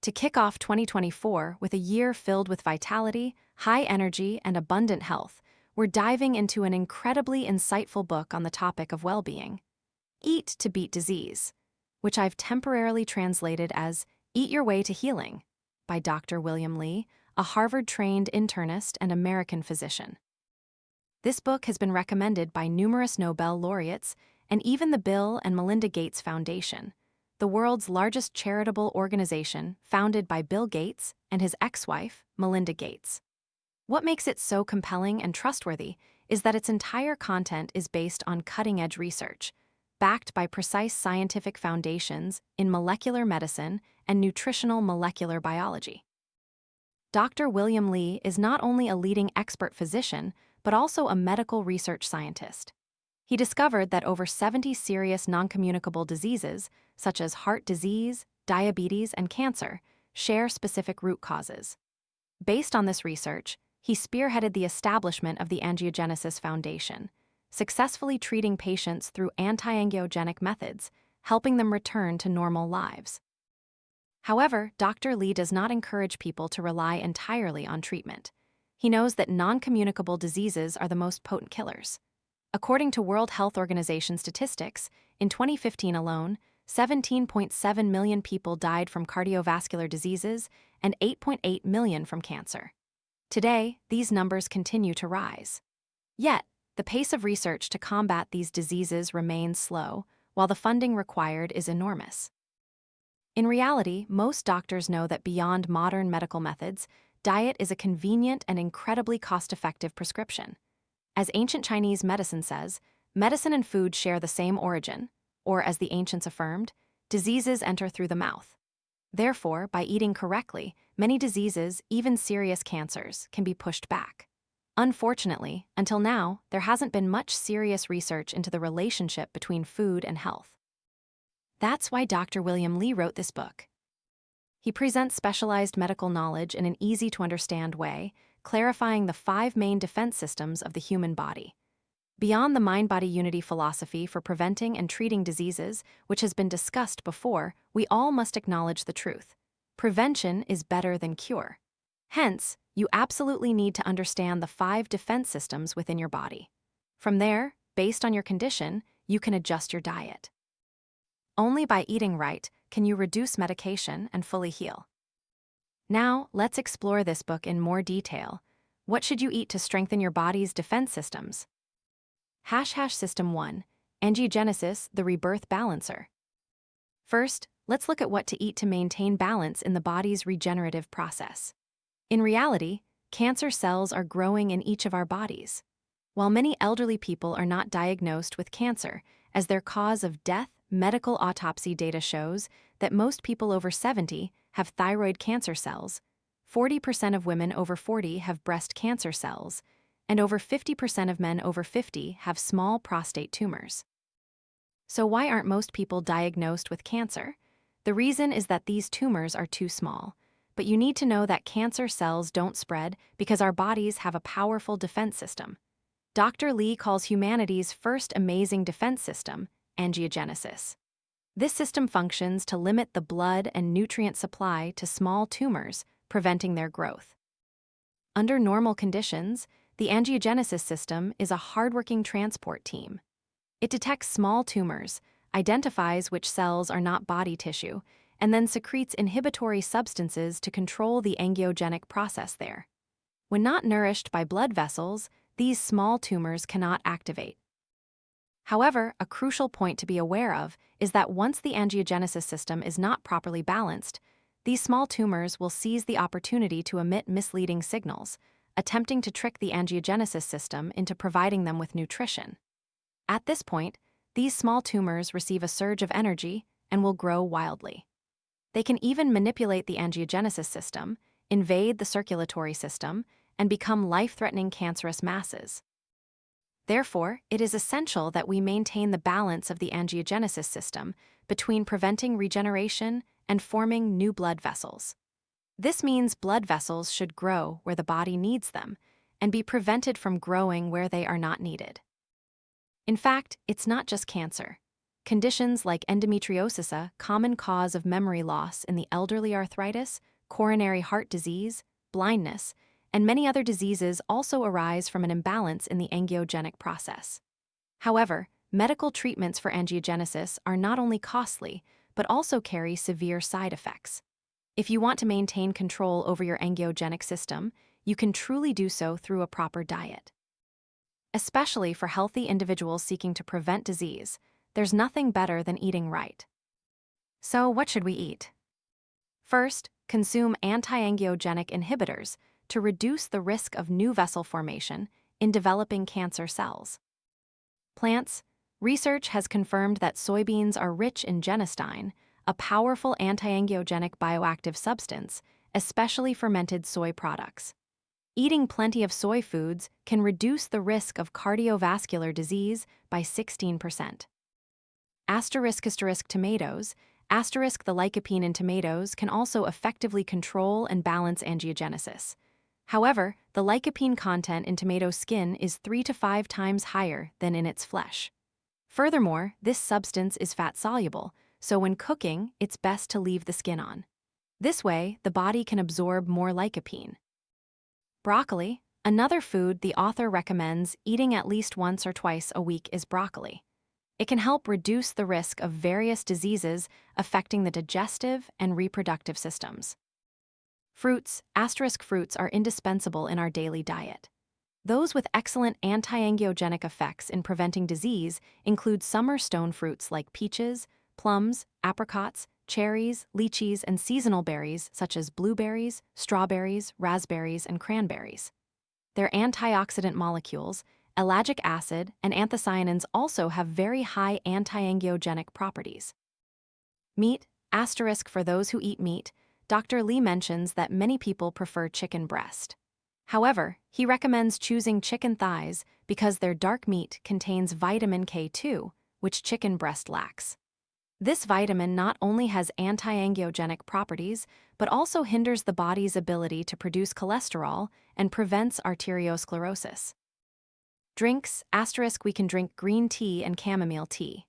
To kick off 2024 with a year filled with vitality, high energy, and abundant health, we're diving into an incredibly insightful book on the topic of well-being, Eat to Beat Disease, which I've temporarily translated as Eat Your Way to Healing, by Dr. William Li, a Harvard-trained internist and American physician. This book has been recommended by numerous Nobel laureates and even the Bill and Melinda Gates Foundation, the world's largest charitable organization founded by Bill Gates and his ex-wife, Melinda Gates. What makes it so compelling and trustworthy is that its entire content is based on cutting-edge research, backed by precise scientific foundations in molecular medicine and nutritional molecular biology. Dr. William Li is not only a leading expert physician, but also a medical research scientist. He discovered that over 70 serious non-communicable diseases, such as heart disease, diabetes, and cancer, share specific root causes. Based on this research, he spearheaded the establishment of the Angiogenesis Foundation, successfully treating patients through anti-angiogenic methods, helping them return to normal lives. However, Dr. Li does not encourage people to rely entirely on treatment. He knows that non-communicable diseases are the most potent killers. According to World Health Organization statistics, in 2015 alone, 17.7 million people died from cardiovascular diseases and 8.8 million from cancer. Today, these numbers continue to rise. Yet, the pace of research to combat these diseases remains slow, while the funding required is enormous. In reality, most doctors know that beyond modern medical methods, diet is a convenient and incredibly cost-effective prescription. As ancient Chinese medicine says, medicine and food share the same origin, or as the ancients affirmed, diseases enter through the mouth. Therefore, by eating correctly, many diseases, even serious cancers, can be pushed back. Unfortunately, until now, there hasn't been much serious research into the relationship between food and health. That's why Dr. William Li wrote this book. He presents specialized medical knowledge in an easy-to-understand way, clarifying the 5 main defense systems of the human body. Beyond the mind-body unity philosophy for preventing and treating diseases, which has been discussed before, we all must acknowledge the truth. Prevention is better than cure. Hence, you absolutely need to understand the 5 defense systems within your body. From there, based on your condition, you can adjust your diet. Only by eating right can you reduce medication and fully heal. Now, let's explore this book in more detail. What should you eat to strengthen your body's defense systems? System 1. Angiogenesis, the rebirth balancer. First, let's look at what to eat to maintain balance in the body's regenerative process. In reality, cancer cells are growing in each of our bodies. While many elderly people are not diagnosed with cancer as their cause of death, medical autopsy data shows that most people over 70 have thyroid cancer cells, 40% of women over 40 have breast cancer cells, and over 50% of men over 50 have small prostate tumors. So why aren't most people diagnosed with cancer? The reason is that these tumors are too small. But you need to know that cancer cells don't spread because our bodies have a powerful defense system. Dr. Li calls humanity's first amazing defense system angiogenesis. This system functions to limit the blood and nutrient supply to small tumors, preventing their growth. Under normal conditions, the angiogenesis system is a hardworking transport team. It detects small tumors, identifies which cells are not body tissue, and then secretes inhibitory substances to control the angiogenic process there. When not nourished by blood vessels, these small tumors cannot activate. However, a crucial point to be aware of is that once the angiogenesis system is not properly balanced, these small tumors will seize the opportunity to emit misleading signals, attempting to trick the angiogenesis system into providing them with nutrition. At this point, these small tumors receive a surge of energy and will grow wildly. They can even manipulate the angiogenesis system, invade the circulatory system, and become life-threatening cancerous masses. Therefore, it is essential that we maintain the balance of the angiogenesis system between preventing regeneration and forming new blood vessels. This means blood vessels should grow where the body needs them and be prevented from growing where they are not needed. In fact, it's not just cancer. conditions like endometriosis, a common cause of memory loss in the elderly, arthritis, coronary heart disease, blindness, and many other diseases also arise from an imbalance in the angiogenic process. However, medical treatments for angiogenesis are not only costly, but also carry severe side effects. If you want to maintain control over your angiogenic system, you can truly do so through a proper diet. Especially for healthy individuals seeking to prevent disease, there's nothing better than eating right. So, what should we eat? First, consume anti-angiogenic inhibitors to reduce the risk of new vessel formation in developing cancer cells. Plants. Research has confirmed that soybeans are rich in genistein, a powerful anti-angiogenic bioactive substance, especially fermented soy products. Eating plenty of soy foods can reduce the risk of cardiovascular disease by 16%. Tomatoes. The lycopene in tomatoes can also effectively control and balance angiogenesis. However, the lycopene content in tomato skin is 3 to 5 times higher than in its flesh. Furthermore, this substance is fat-soluble, so when cooking, it's best to leave the skin on. This way, the body can absorb more lycopene. Broccoli. Another food the author recommends eating at least once or twice a week is broccoli. It can help reduce the risk of various diseases affecting the digestive and reproductive systems. Fruits. Fruits are indispensable in our daily diet. Those with excellent anti-angiogenic effects in preventing disease include summer stone fruits like peaches, plums, apricots, cherries, lychees, and seasonal berries such as blueberries, strawberries, raspberries, and cranberries. Their antioxidant molecules, ellagic acid, and anthocyanins also have very high anti-angiogenic properties. Meat. For those who eat meat, Dr. Lee mentions that many people prefer chicken breast. However, he recommends choosing chicken thighs because their dark meat contains vitamin K2, which chicken breast lacks. This vitamin not only has anti-angiogenic properties, but also hinders the body's ability to produce cholesterol and prevents arteriosclerosis. Drinks. We can drink green tea and chamomile tea.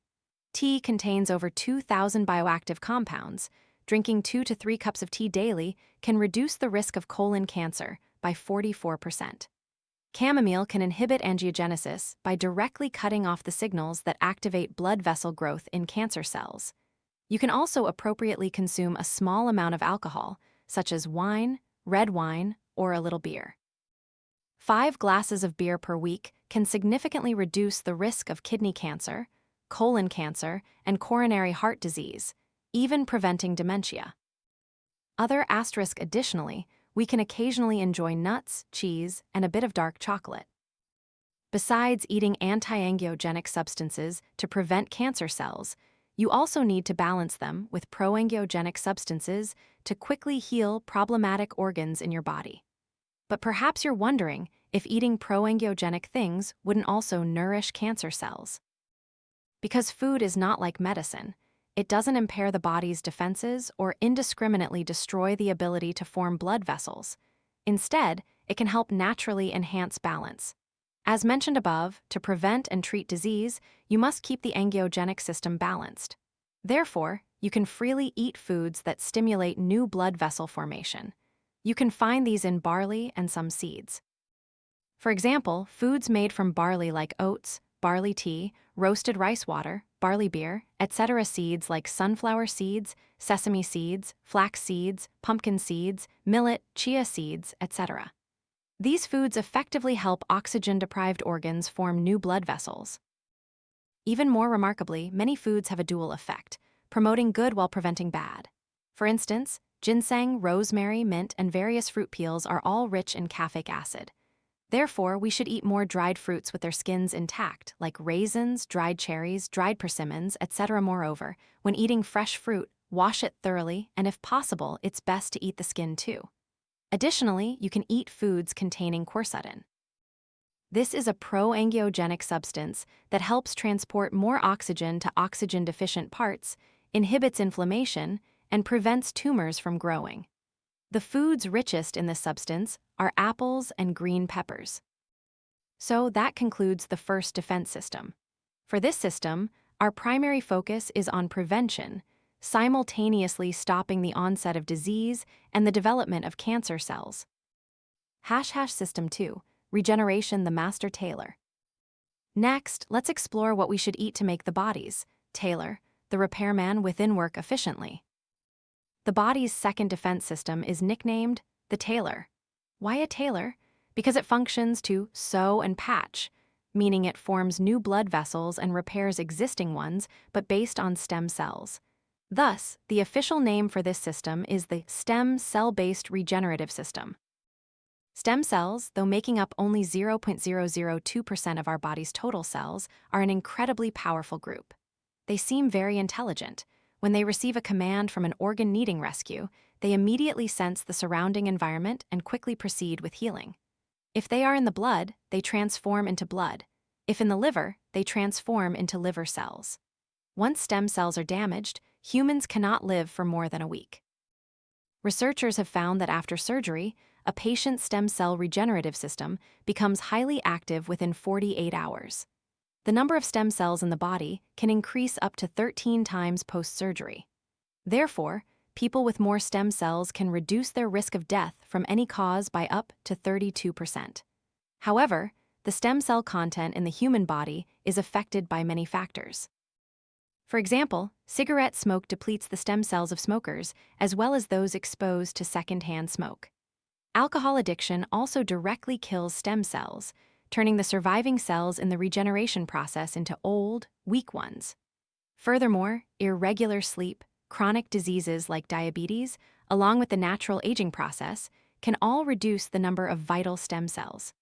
Tea contains over 2,000 bioactive compounds. Drinking 2 to 3 cups of tea daily can reduce the risk of colon cancer by 44%. Chamomile can inhibit angiogenesis by directly cutting off the signals that activate blood vessel growth in cancer cells. You can also appropriately consume a small amount of alcohol, such as wine, red wine, or a little beer. 5 glasses of beer per week can significantly reduce the risk of kidney cancer, colon cancer, and coronary heart disease, even preventing dementia. Additionally, we can occasionally enjoy nuts, cheese, and a bit of dark chocolate. Besides eating anti-angiogenic substances to prevent cancer cells, you also need to balance them with pro-angiogenic substances to quickly heal problematic organs in your body. But perhaps you're wondering if eating pro-angiogenic things wouldn't also nourish cancer cells. Because food is not like medicine, it doesn't impair the body's defenses or indiscriminately destroy the ability to form blood vessels. Instead, it can help naturally enhance balance. As mentioned above, to prevent and treat disease, you must keep the angiogenic system balanced. Therefore, you can freely eat foods that stimulate new blood vessel formation. You can find these in barley and some seeds. For example, foods made from barley like oats, barley tea, roasted rice water, barley beer, etc. Seeds like sunflower seeds, sesame seeds, flax seeds, pumpkin seeds, millet, chia seeds, etc. These foods effectively help oxygen-deprived organs form new blood vessels. Even more remarkably, many foods have a dual effect, promoting good while preventing bad. For instance, ginseng, rosemary, mint, and various fruit peels are all rich in caffeic acid. Therefore, we should eat more dried fruits with their skins intact, like raisins, dried cherries, dried persimmons, etc. Moreover, when eating fresh fruit, wash it thoroughly, and if possible, it's best to eat the skin too. Additionally, you can eat foods containing quercetin. This is a pro-angiogenic substance that helps transport more oxygen to oxygen-deficient parts, inhibits inflammation, and prevents tumors from growing. The foods richest in this substance are apples and green peppers. So that concludes the first defense system. For this system, our primary focus is on prevention, simultaneously stopping the onset of disease and the development of cancer cells. System 2, Regeneration the Master Tailor. Next, let's explore what we should eat to make the body's tailor, the repairman within, work efficiently. The body's second defense system is nicknamed the tailor. Why a tailor? Because it functions to sew and patch, meaning it forms new blood vessels and repairs existing ones, but based on stem cells. Thus, the official name for this system is the stem cell-based regenerative system. Stem cells, though making up only 0.002% of our body's total cells, are an incredibly powerful group. They seem very intelligent. When they receive a command from an organ needing rescue, they immediately sense the surrounding environment and quickly proceed with healing. If they are in the blood, they transform into blood. If in the liver, they transform into liver cells. Once stem cells are damaged, humans cannot live for more than a week. Researchers have found that after surgery, a patient's stem cell regenerative system becomes highly active within 48 hours. The number of stem cells in the body can increase up to 13 times post-surgery. Therefore, people with more stem cells can reduce their risk of death from any cause by up to 32%. However, the stem cell content in the human body is affected by many factors. For example, cigarette smoke depletes the stem cells of smokers, as well as those exposed to secondhand smoke. Alcohol addiction also directly kills stem cells, turning the surviving cells in the regeneration process into old, weak ones. Furthermore, irregular sleep, chronic diseases like diabetes, along with the natural aging process, can all reduce the number of vital stem cells.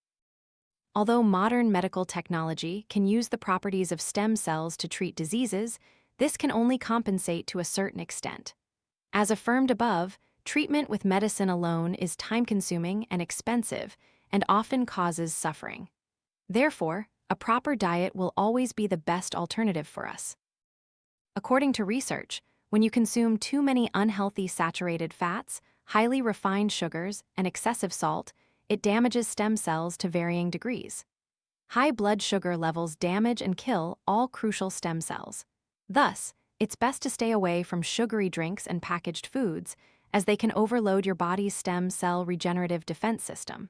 Although modern medical technology can use the properties of stem cells to treat diseases, this can only compensate to a certain extent. As affirmed above, treatment with medicine alone is time-consuming and expensive and often causes suffering. Therefore, a proper diet will always be the best alternative for us. According to research, when you consume too many unhealthy saturated fats, highly refined sugars, and excessive salt, it damages stem cells to varying degrees. High blood sugar levels damage and kill all crucial stem cells. Thus, it's best to stay away from sugary drinks and packaged foods, as they can overload your body's stem cell regenerative defense system.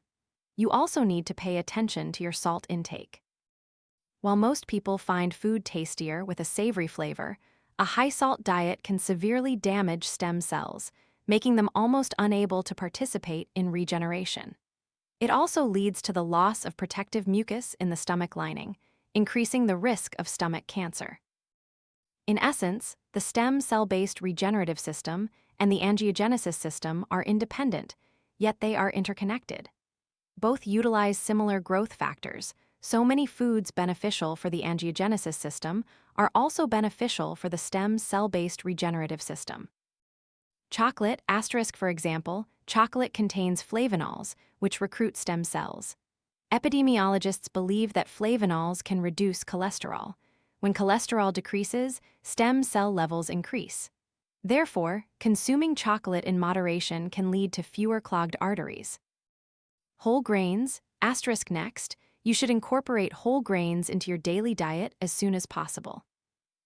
You also need to pay attention to your salt intake. While most people find food tastier with a savory flavor, a high-salt diet can severely damage stem cells, making them almost unable to participate in regeneration. It also leads to the loss of protective mucus in the stomach lining, increasing the risk of stomach cancer. In essence, the stem cell-based regenerative system and the angiogenesis system are independent, yet they are interconnected. Both utilize similar growth factors, so many foods beneficial for the angiogenesis system are also beneficial for the stem cell-based regenerative system. Chocolate, for example, chocolate contains flavonols, which recruit stem cells. Epidemiologists believe that flavonols can reduce cholesterol. When cholesterol decreases, stem cell levels increase. Therefore, consuming chocolate in moderation can lead to fewer clogged arteries. Whole grains, next, you should incorporate whole grains into your daily diet as soon as possible.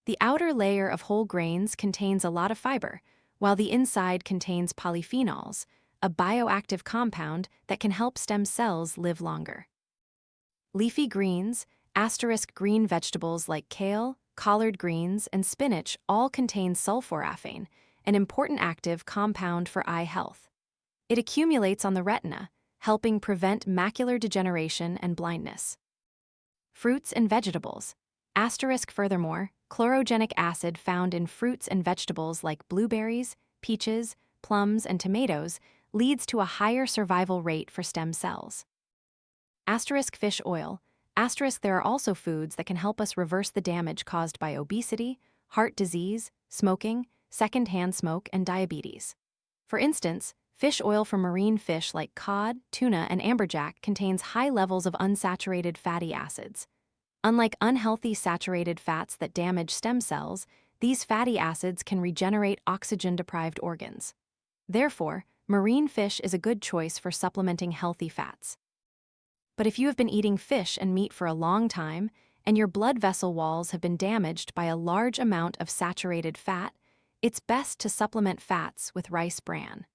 The outer layer of whole grains contains a lot of fiber, while the inside contains polyphenols, a bioactive compound that can help stem cells live longer. Leafy greens, green vegetables like kale, collard greens, and spinach all contain sulforaphane, an important active compound for eye health. It accumulates on the retina, helping prevent macular degeneration and blindness. Fruits and vegetables. Furthermore, chlorogenic acid found in fruits and vegetables like blueberries, peaches, plums, and tomatoes leads to a higher survival rate for stem cells. Fish oil. There are also foods that can help us reverse the damage caused by obesity, heart disease, smoking, secondhand smoke, and diabetes. For instance, fish oil from marine fish like cod, tuna, and amberjack contains high levels of unsaturated fatty acids. Unlike unhealthy saturated fats that damage stem cells, these fatty acids can regenerate oxygen-deprived organs. Therefore, marine fish is a good choice for supplementing healthy fats. But if you have been eating fish and meat for a long time, and your blood vessel walls have been damaged by a large amount of saturated fat, it's best to supplement fats with rice bran.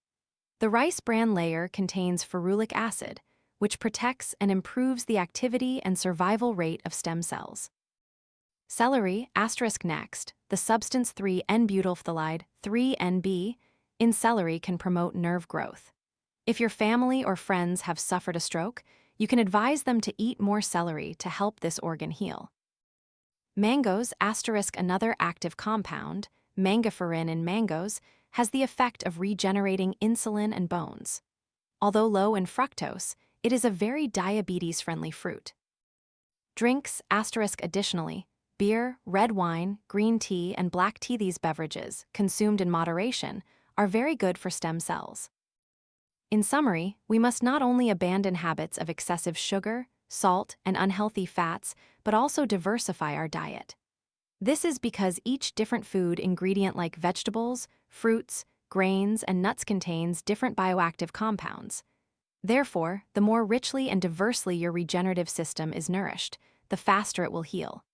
The rice bran layer contains ferulic acid, which protects and improves the activity and survival rate of stem cells. Celery * next, the substance 3N-butylphthalide, 3NB, in celery can promote nerve growth. If your family or friends have suffered a stroke, you can advise them to eat more celery to help this organ heal. Mangoes * another active compound, mangaferin in mangoes, has the effect of regenerating insulin and bones. Although low in fructose, it is a very diabetes-friendly fruit. Drinks * additionally, beer, red wine, green tea, and black tea. These beverages, consumed in moderation, are very good for stem cells. In summary, we must not only abandon habits of excessive sugar, salt, and unhealthy fats, but also diversify our diet. This is because each different food ingredient like vegetables, fruits, grains, and nuts contains different bioactive compounds. Therefore, the more richly and diversely your regenerative system is nourished, the faster it will heal.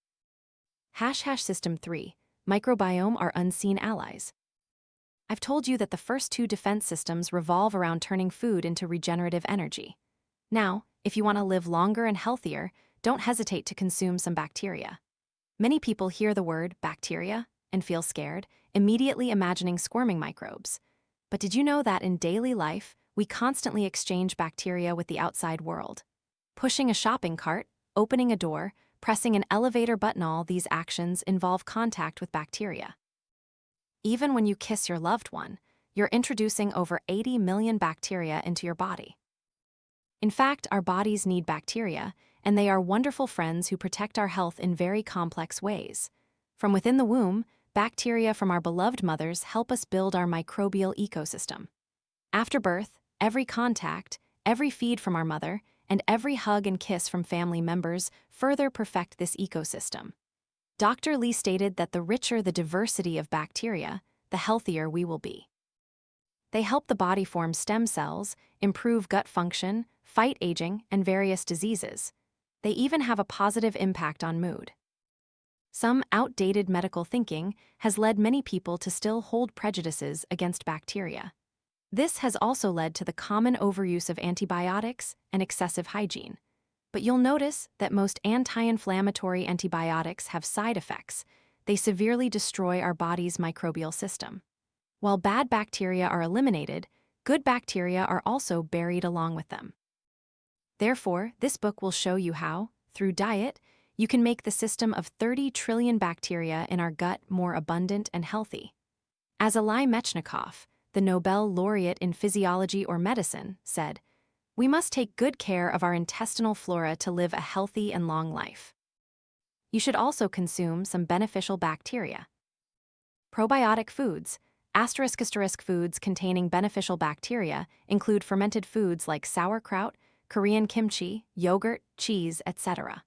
System 3. Microbiome are unseen allies. I've told you that the first two defense systems revolve around turning food into regenerative energy. Now, if you want to live longer and healthier, don't hesitate to consume some bacteria. Many people hear the word bacteria and feel scared, immediately imagining squirming microbes. But did you know that in daily life, we constantly exchange bacteria with the outside world? Pushing a shopping cart, opening a door, pressing an elevator button, all these actions involve contact with bacteria. Even when you kiss your loved one, you're introducing over 80 million bacteria into your body. In fact, our bodies need bacteria, and they are wonderful friends who protect our health in very complex ways. From within the womb, bacteria from our beloved mothers help us build our microbial ecosystem. After birth, every contact, every feed from our mother, and every hug and kiss from family members further perfect this ecosystem. Dr. Lee stated that the richer the diversity of bacteria, the healthier we will be. They help the body form stem cells, improve gut function, fight aging, and various diseases. They even have a positive impact on mood. Some outdated medical thinking has led many people to still hold prejudices against bacteria. This has also led to the common overuse of antibiotics and excessive hygiene. But you'll notice that most anti-inflammatory antibiotics have side effects. They severely destroy our body's microbial system. While bad bacteria are eliminated, good bacteria are also buried along with them. Therefore, this book will show you how, through diet, you can make the system of 30 trillion bacteria in our gut more abundant and healthy. As Eli Metchnikoff, the Nobel laureate in physiology or medicine, said, "We must take good care of our intestinal flora to live a healthy and long life." You should also consume some beneficial bacteria. Probiotic foods ** foods containing beneficial bacteria include fermented foods like sauerkraut, Korean kimchi, yogurt, cheese, etc.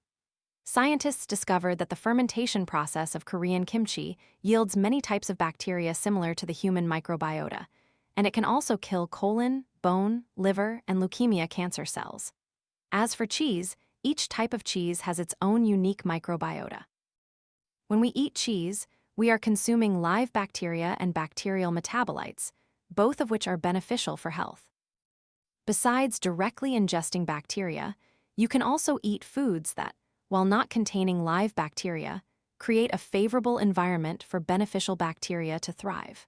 Scientists discovered that the fermentation process of Korean kimchi yields many types of bacteria similar to the human microbiota, and it can also kill colon, bone, liver, and leukemia cancer cells. As for cheese, each type of cheese has its own unique microbiota. When we eat cheese, we are consuming live bacteria and bacterial metabolites, both of which are beneficial for health. Besides directly ingesting bacteria, you can also eat foods that, while not containing live bacteria, create a favorable environment for beneficial bacteria to thrive.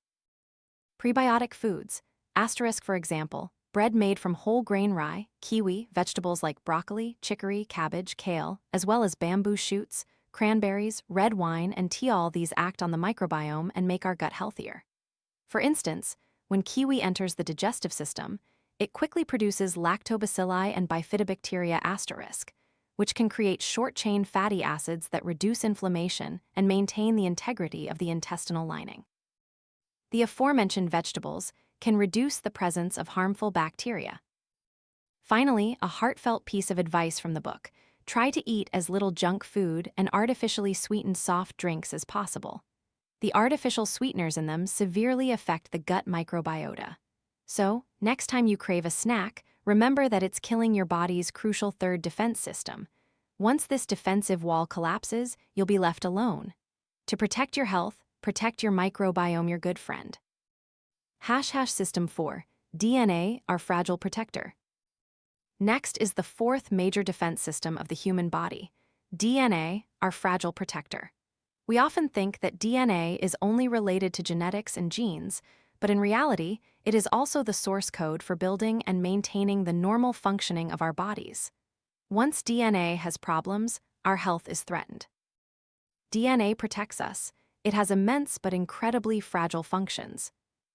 Prebiotic foods * for example, bread made from whole grain rye, kiwi, vegetables like broccoli, chicory, cabbage, kale, as well as bamboo shoots, cranberries, red wine, and tea. All these act on the microbiome and make our gut healthier. For instance, when kiwi enters the digestive system, it quickly produces lactobacilli and bifidobacteria *, which can create short-chain fatty acids that reduce inflammation and maintain the integrity of the intestinal lining. The aforementioned vegetables can reduce the presence of harmful bacteria. Finally, a heartfelt piece of advice from the book: try to eat as little junk food and artificially sweetened soft drinks as possible. The artificial sweeteners in them severely affect the gut microbiota. So, next time you crave a snack, remember that it's killing your body's crucial third defense system. Once this defensive wall collapses, you'll be left alone. To protect your health, protect your microbiome, your good friend. System 4. DNA, our fragile protector. Next is the fourth major defense system of the human body. DNA, our fragile protector. We often think that DNA is only related to genetics and genes, but in reality, it is also the source code for building and maintaining the normal functioning of our bodies. Once DNA has problems, our health is threatened. DNA protects us. It has immense but incredibly fragile functions.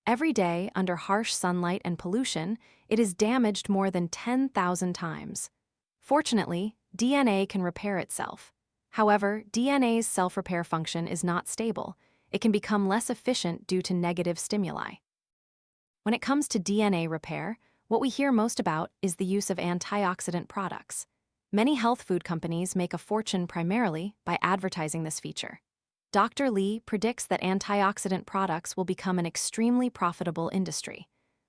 Every day, under harsh sunlight and pollution, it is damaged more than 10,000 times. Fortunately, DNA can repair itself. However, DNA's self-repair function is not stable. It can become less efficient due to negative stimuli. When it comes to DNA repair, what we hear most about is the use of antioxidant products. Many health food companies make a fortune primarily by advertising this feature. Dr. Lee predicts that antioxidant products will become an extremely profitable industry.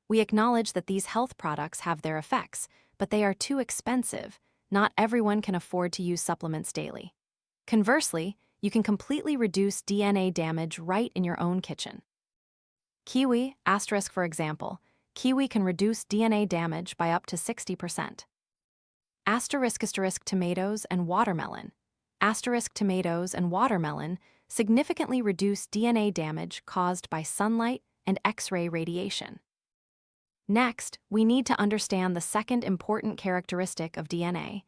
We acknowledge that these health products have their effects, but they are too expensive. Not everyone can afford to use supplements daily. Conversely, you can completely reduce DNA damage right in your own kitchen. Kiwi, for example, kiwi can reduce DNA damage by up to 60%. Tomatoes and watermelon. Tomatoes and watermelon significantly reduce DNA damage caused by sunlight and X-ray radiation. Next, we need to understand the second important characteristic of DNA.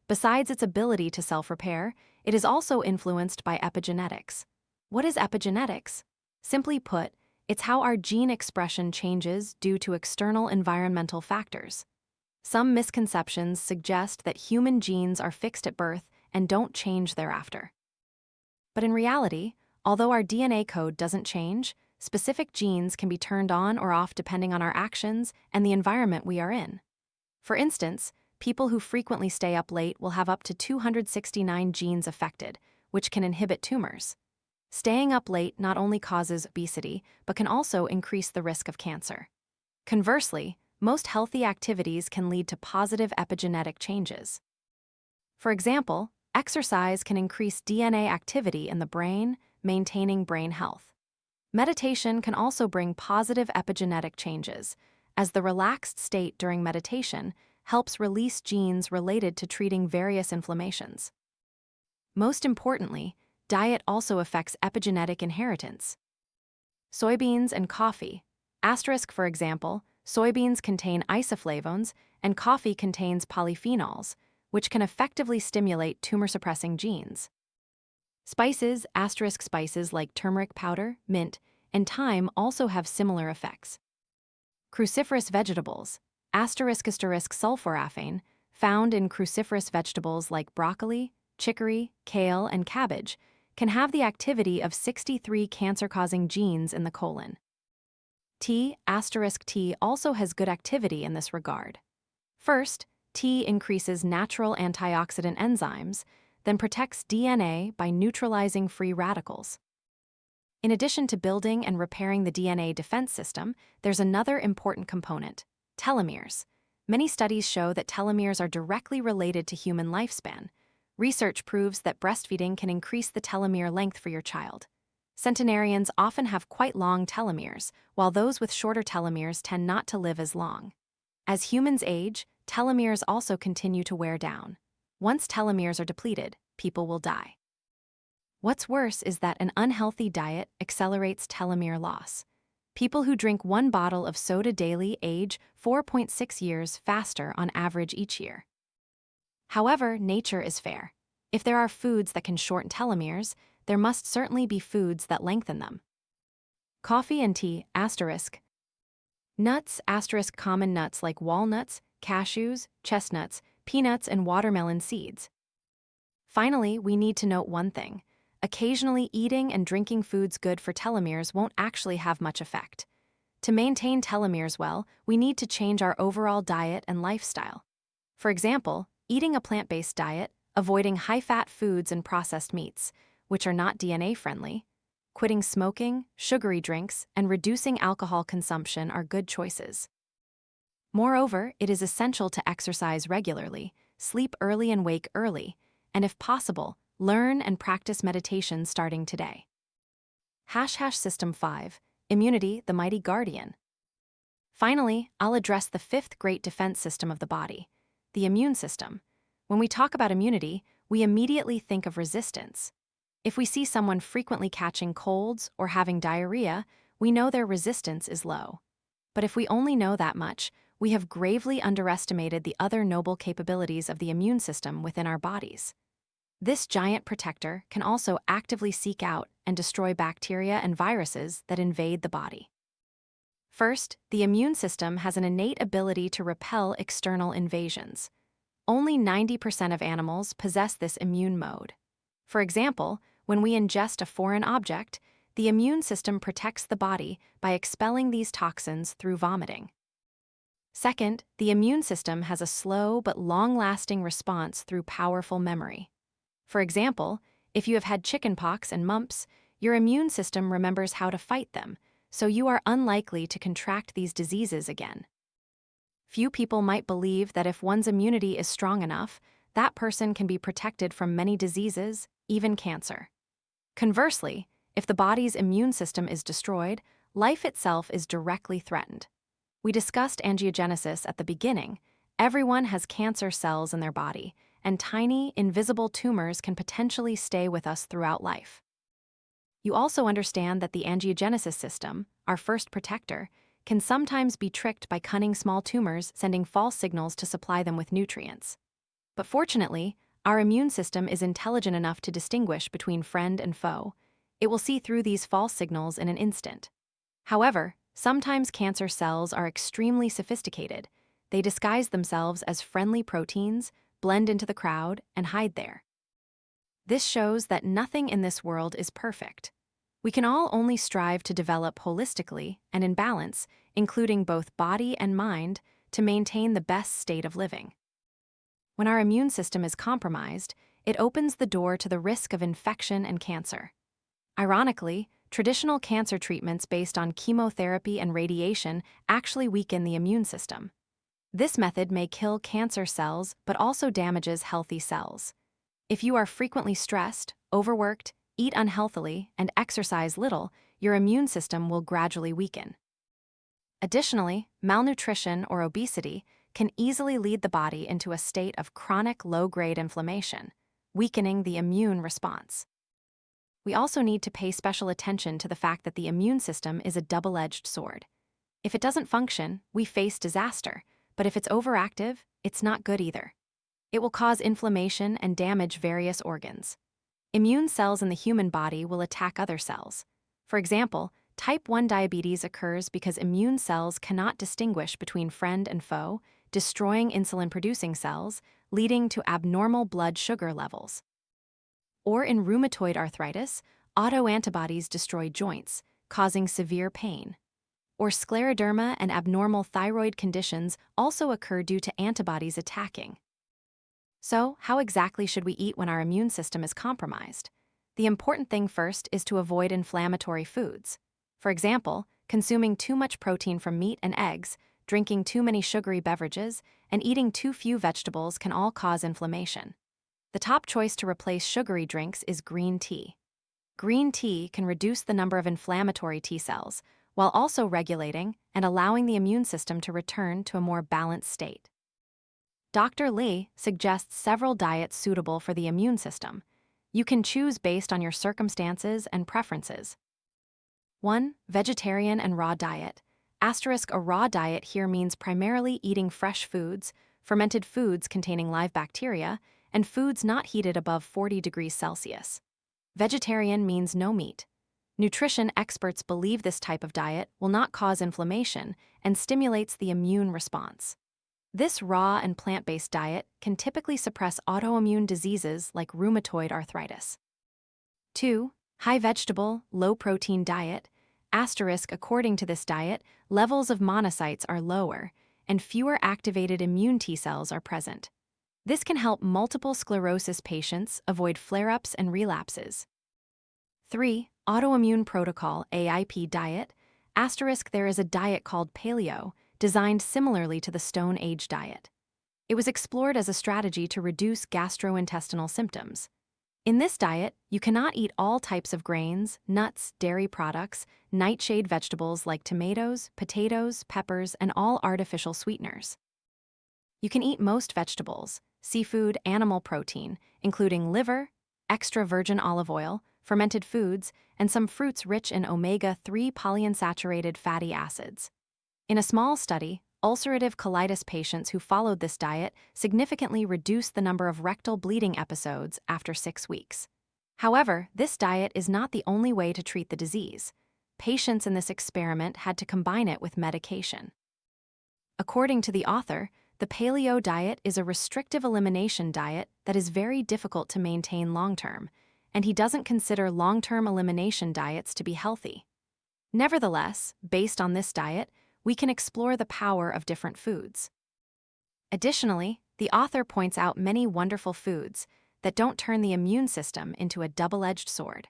Besides its ability to self-repair, it is also influenced by epigenetics. What is epigenetics? Simply put, it's how our gene expression changes due to external environmental factors. Some misconceptions suggest that human genes are fixed at birth and don't change thereafter. But in reality, although our DNA code doesn't change, specific genes can be turned on or off depending on our actions and the environment we are in. For instance, people who frequently stay up late will have up to 269 genes affected, which can inhibit tumors. Staying up late not only causes obesity, but can also increase the risk of cancer. Conversely, most healthy activities can lead to positive epigenetic changes. For example, exercise can increase DNA activity in the brain, maintaining brain health. Meditation can also bring positive epigenetic changes, as the relaxed state during meditation helps release genes related to treating various inflammations. Most importantly, diet also affects epigenetic inheritance. Soybeans and coffee. For example, soybeans contain isoflavones and coffee contains polyphenols, which can effectively stimulate tumor-suppressing genes. Spices like turmeric powder, mint, and thyme also have similar effects. Cruciferous vegetables, sulforaphane, found in cruciferous vegetables like broccoli, chicory, kale, and cabbage, can have the activity of 63 cancer-causing genes in the colon. Tea also has good activity in this regard. First, tea increases natural antioxidant enzymes, then protects DNA by neutralizing free radicals. In addition to building and repairing the DNA defense system, there's another important component: telomeres. Many studies show that telomeres are directly related to human lifespan. Research proves that breastfeeding can increase the telomere length for your child. Centenarians often have quite long telomeres, while those with shorter telomeres tend not to live as long. As humans age, telomeres also continue to wear down. Once telomeres are depleted, people will die. What's worse is that an unhealthy diet accelerates telomere loss. People who drink 1 bottle of soda daily age 4.6 years faster on average each year. However, nature is fair. If there are foods that can shorten telomeres, there must certainly be foods that lengthen them. Coffee and tea, Nuts, common nuts like walnuts, cashews, chestnuts, peanuts, and watermelon seeds. Finally, we need to note one thing. Occasionally eating and drinking foods good for telomeres won't actually have much effect. To maintain telomeres well, we need to change our overall diet and lifestyle. For example, eating a plant-based diet, avoiding high-fat foods and processed meats, which are not DNA-friendly, quitting smoking, sugary drinks, and reducing alcohol consumption are good choices. Moreover, it is essential to exercise regularly, sleep early and wake early, and if possible, learn and practice meditation starting today. System 5, Immunity, the Mighty Guardian. Finally, I'll address the fifth great defense system of the body, the immune system. When we talk about immunity, we immediately think of resistance. If we see someone frequently catching colds or having diarrhea, we know their resistance is low. But if we only know that much, we have gravely underestimated the other noble capabilities of the immune system within our bodies. This giant protector can also actively seek out and destroy bacteria and viruses that invade the body. First, the immune system has an innate ability to repel external invasions. Only 90% of animals possess this immune mode. For example, when we ingest a foreign object, the immune system protects the body by expelling these toxins through vomiting. Second, the immune system has a slow but long-lasting response through powerful memory. For example, if you have had chickenpox and mumps, your immune system remembers how to fight them, so you are unlikely to contract these diseases again. Few people might believe that if one's immunity is strong enough, that person can be protected from many diseases, even cancer. Conversely, if the body's immune system is destroyed, life itself is directly threatened. We discussed angiogenesis at the beginning. Everyone has cancer cells in their body, and tiny, invisible tumors can potentially stay with us throughout life. You also understand that the angiogenesis system, our first protector, can sometimes be tricked by cunning small tumors sending false signals to supply them with nutrients. But fortunately, our immune system is intelligent enough to distinguish between friend and foe. It will see through these false signals in an instant. However, sometimes cancer cells are extremely sophisticated. They disguise themselves as friendly proteins, blend into the crowd, and hide there. This shows that nothing in this world is perfect. We can all only strive to develop holistically and in balance, including both body and mind, to maintain the best state of living. When our immune system is compromised, it opens the door to the risk of infection and cancer. Ironically, traditional cancer treatments based on chemotherapy and radiation actually weaken the immune system. This method may kill cancer cells but also damages healthy cells. If you are frequently stressed, overworked, eat unhealthily, and exercise little, your immune system will gradually weaken. Additionally, malnutrition or obesity can easily lead the body into a state of chronic low-grade inflammation, weakening the immune response. We also need to pay special attention to the fact that the immune system is a double-edged sword. If it doesn't function, we face disaster, but if it's overactive, it's not good either. It will cause inflammation and damage various organs. Immune cells in the human body will attack other cells. For example, type 1 diabetes occurs because immune cells cannot distinguish between friend and foe, destroying insulin-producing cells, leading to abnormal blood sugar levels. Or in rheumatoid arthritis, autoantibodies destroy joints, causing severe pain. Or scleroderma and abnormal thyroid conditions also occur due to antibodies attacking. So, how exactly should we eat when our immune system is compromised? The important thing first is to avoid inflammatory foods. For example, consuming too much protein from meat and eggs, drinking too many sugary beverages, and eating too few vegetables can all cause inflammation. The top choice to replace sugary drinks is green tea. Green tea can reduce the number of inflammatory T cells, while also regulating and allowing the immune system to return to a more balanced state. Dr. Li suggests several diets suitable for the immune system. You can choose based on your circumstances and preferences. 1. Vegetarian and raw diet. A raw diet here means primarily eating fresh foods, fermented foods containing live bacteria, and foods not heated above 40 degrees Celsius. Vegetarian means no meat. Nutrition experts believe this type of diet will not cause inflammation and stimulates the immune response. This raw and plant-based diet can typically suppress autoimmune diseases like rheumatoid arthritis. 2. High vegetable, low-protein diet. According to this diet, levels of monocytes are lower, and fewer activated immune T cells are present. This can help multiple sclerosis patients avoid flare-ups and relapses. 3. Autoimmune protocol, AIP diet. There is a diet called paleo, designed similarly to the Stone Age diet. It was explored as a strategy to reduce gastrointestinal symptoms. In this diet, you cannot eat all types of grains, nuts, dairy products, nightshade vegetables like tomatoes, potatoes, peppers, and all artificial sweeteners. You can eat most vegetables, seafood, animal protein, including liver, extra virgin olive oil, fermented foods, and some fruits rich in omega-3 polyunsaturated fatty acids. In a small study, ulcerative colitis patients who followed this diet significantly reduced the number of rectal bleeding episodes after 6 weeks. However, this diet is not the only way to treat the disease. Patients in this experiment had to combine it with medication. According to the author, the paleo diet is a restrictive elimination diet that is very difficult to maintain long-term, and he doesn't consider long-term elimination diets to be healthy. Nevertheless, based on this diet, we can explore the power of different foods. Additionally, the author points out many wonderful foods that don't turn the immune system into a double-edged sword.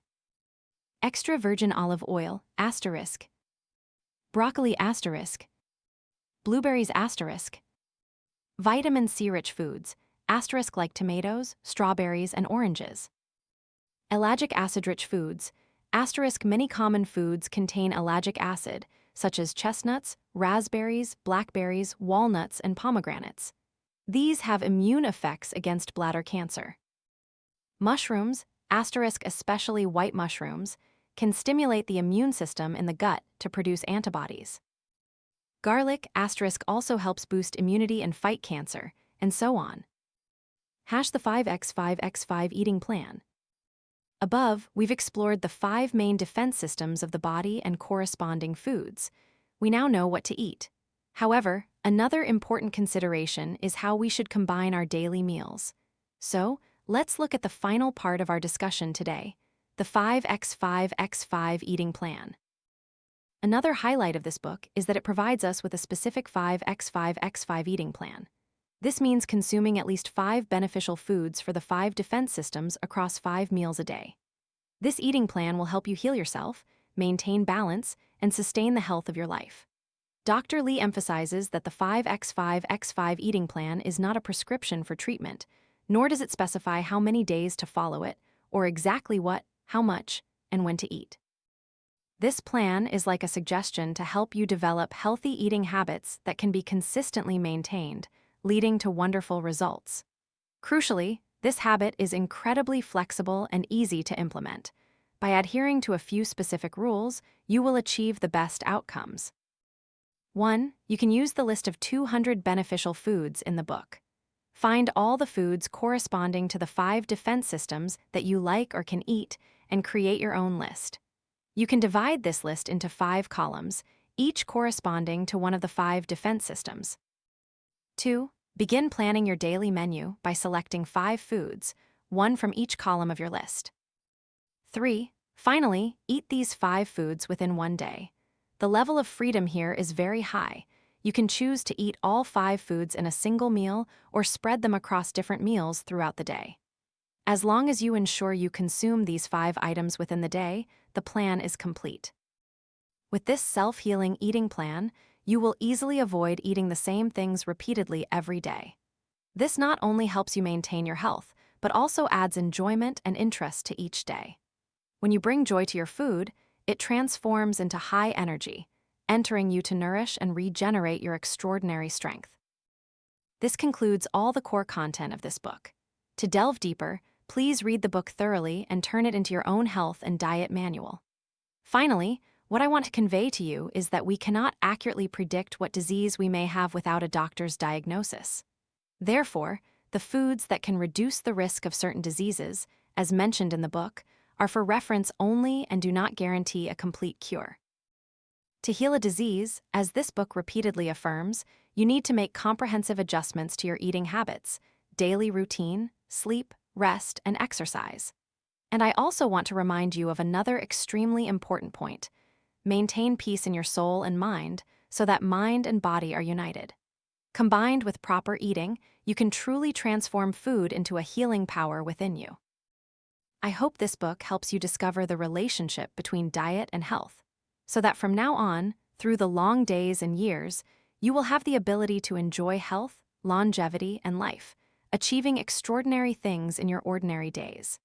Extra virgin olive oil, *, broccoli *, blueberries *, vitamin C-rich foods, * like tomatoes, strawberries, and oranges. Ellagic acid-rich foods, * many common foods contain ellagic acid, such as chestnuts, raspberries, blackberries, walnuts, and pomegranates. These have immune effects against bladder cancer. Mushrooms, * especially white mushrooms, can stimulate the immune system in the gut to produce antibodies. Garlic * also helps boost immunity and fight cancer, and so on. The 5x5x5 eating plan. Above, we've explored the 5 main defense systems of the body and corresponding foods. We now know what to eat. However, another important consideration is how we should combine our daily meals. So, let's look at the final part of our discussion today, the 5x5x5 eating plan. Another highlight of this book is that it provides us with a specific 5x5x5 eating plan. This means consuming at least 5 beneficial foods for the 5 defense systems across 5 meals a day. This eating plan will help you heal yourself, maintain balance, and sustain the health of your life. Dr. Lee emphasizes that the 5x5x5 eating plan is not a prescription for treatment, nor does it specify how many days to follow it, or exactly what, how much, and when to eat. This plan is like a suggestion to help you develop healthy eating habits that can be consistently maintained, leading to wonderful results. Crucially, this habit is incredibly flexible and easy to implement. By adhering to a few specific rules, you will achieve the best outcomes. 1. You can use the list of 200 beneficial foods in the book. Find all the foods corresponding to the 5 defense systems that you like or can eat and create your own list. You can divide this list into 5 columns, each corresponding to one of the 5 defense systems. 2. Begin planning your daily menu by selecting 5 foods, one from each column of your list. 3. Finally, eat these 5 foods within one day. The level of freedom here is very high. You can choose to eat all 5 foods in a single meal or spread them across different meals throughout the day. As long as you ensure you consume these 5 items within the day, the plan is complete. With this self-healing eating plan, you will easily avoid eating the same things repeatedly every day. This not only helps you maintain your health, but also adds enjoyment and interest to each day. When you bring joy to your food, it transforms into high energy, entering you to nourish and regenerate your extraordinary strength. This concludes all the core content of this book. To delve deeper, please read the book thoroughly and turn it into your own health and diet manual. Finally, what I want to convey to you is that we cannot accurately predict what disease we may have without a doctor's diagnosis. Therefore, the foods that can reduce the risk of certain diseases, as mentioned in the book, are for reference only and do not guarantee a complete cure. To heal a disease, as this book repeatedly affirms, you need to make comprehensive adjustments to your eating habits, daily routine, sleep, rest, and exercise. And I also want to remind you of another extremely important point. Maintain peace in your soul and mind so that mind and body are united. Combined with proper eating, you can truly transform food into a healing power within you. I hope this book helps you discover the relationship between diet and health, so that from now on, through the long days and years, you will have the ability to enjoy health, longevity, and life, achieving extraordinary things in your ordinary days.